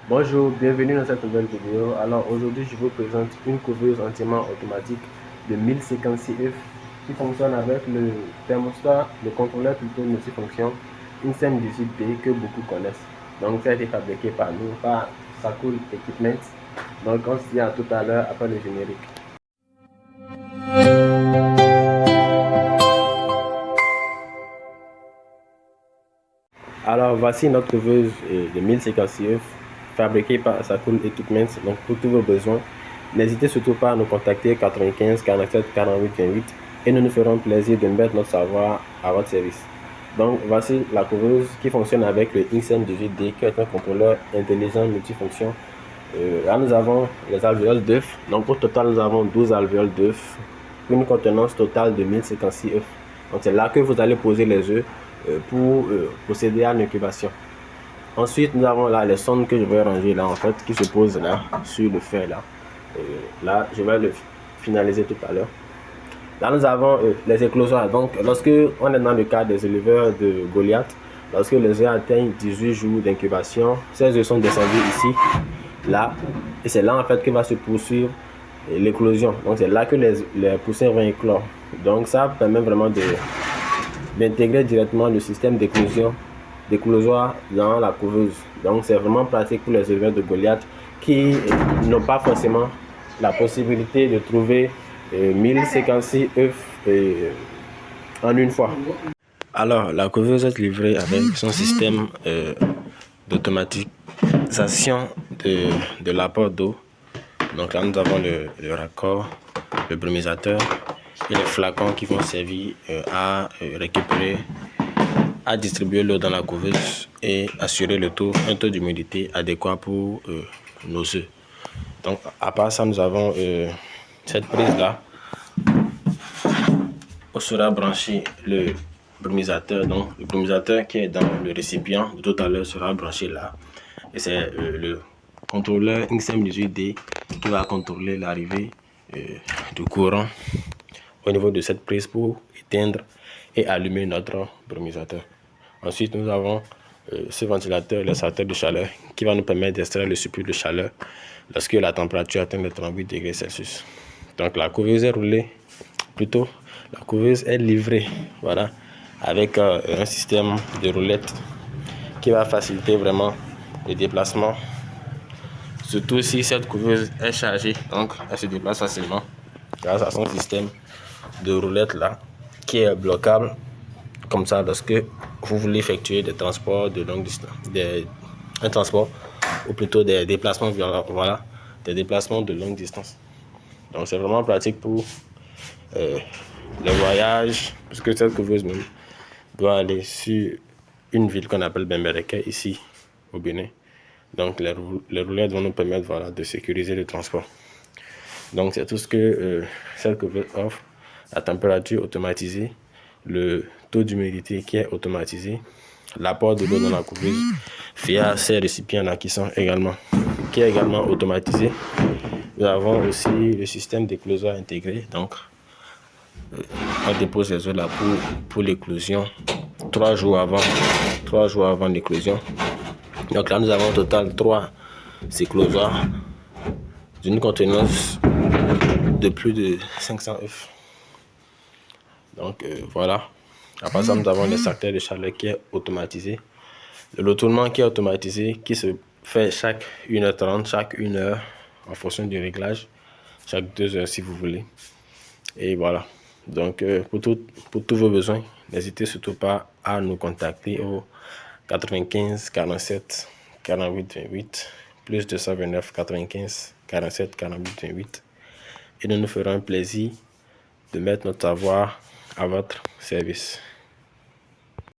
Bonjour, bienvenue dans cette nouvelle vidéo. Alors aujourd'hui, je vous présente une couveuse entièrement automatique de 1056 F qui fonctionne avec le thermostat, le contrôleur plutôt multifonction, une scène 18D que beaucoup connaissent. Donc ça a été fabriqué par nous, par Sakul Equipment. Donc on se dit à tout à l'heure après le générique. Alors voici notre couveuse de 1056 F fabriquée par Sakul Equipment, donc pour tous vos besoins. N'hésitez surtout pas à nous contacter 95 47 48 28 et nous nous ferons plaisir de mettre notre savoir à votre service. Donc voici la couveuse qui fonctionne avec le XM18D qui est un contrôleur intelligent multifonction. Là nous avons les alvéoles d'œuf. Donc au total nous avons 12 alvéoles d'œuf pour une contenance totale de 1056 œufs. Donc c'est là que vous allez poser les œufs pour procéder à l'incubation. Ensuite, nous avons là les sondes que je vais ranger là en fait, qui se posent là sur le fer là. Là, je vais le finaliser tout à l'heure. Là, nous avons les éclosoires. Donc, lorsque on est dans le cas des éleveurs de Goliath, lorsque les œufs atteignent 18 jours d'incubation, ces œufs sont descendus ici, là, et c'est là en fait que va se poursuivre l'éclosion. Donc, c'est là que les poussins vont éclore. Donc, ça permet vraiment d'intégrer directement le système d'éclosoire dans la couveuse. Donc c'est vraiment pratique pour les éleveurs de Goliath qui n'ont pas forcément la possibilité de trouver 1056 œufs en une fois. Alors la couveuse est livrée avec son système d'automatisation de l'apport d'eau. Donc là nous avons le raccord, le brumisateur et les flacons qui vont servir à récupérer, à distribuer l'eau dans la couveuse et assurer un taux d'humidité adéquat pour nos œufs. Donc à part ça, nous avons cette prise là où sera branché le brumisateur. Donc le brumisateur qui est dans le récipient de tout à l'heure sera branché là, et c'est le contrôleur XM18D qui va contrôler l'arrivée du courant au niveau de cette prise pour éteindre et allumer notre brumisateur. Ensuite, nous avons ce ventilateur, l'extracteur de chaleur, qui va nous permettre d'extraire le surplus de chaleur lorsque la température atteint les 38 degrés Celsius. Donc la couveuse est roulée, plutôt la couveuse est livrée, voilà, avec un système de roulette qui va faciliter vraiment le déplacement. Surtout si cette couveuse est chargée, donc elle se déplace facilement grâce à son système de roulette là, qui est bloquable comme ça lorsque vous voulez effectuer des transports de longue distance, un transport ou plutôt des déplacements, voilà, des déplacements de longue distance. Donc c'est vraiment pratique pour les voyages, parce que cette couveuse même doit aller sur une ville qu'on appelle Bembereke ici au Bénin. Donc les roulettes vont nous permettre, voilà, de sécuriser le transport. Donc c'est tout ce que cette couveuse offre: la température automatisée, le taux d'humidité qui est automatisé, l'apport de l'eau dans la couveuse via ces récipients là qui est également automatisé. Nous avons aussi le système d'éclosoire intégré. Donc on dépose les œufs là pour l'éclosion 3 jours avant l'éclosion. Donc là nous avons au total 3 éclosoires d'une contenance de plus de 500 œufs. Donc voilà. Après ça, nous avons l'extracteur de chaleur qui est automatisé. Le retournement qui est automatisé, qui se fait chaque 1h30, chaque 1 heure en fonction du réglage, chaque 2 heures si vous voulez. Et voilà. Donc pour tous vos besoins, n'hésitez surtout pas à nous contacter au 95 47 48 28 plus 229 95 47 48 28, et nous nous ferons un plaisir de mettre notre savoir à votre service.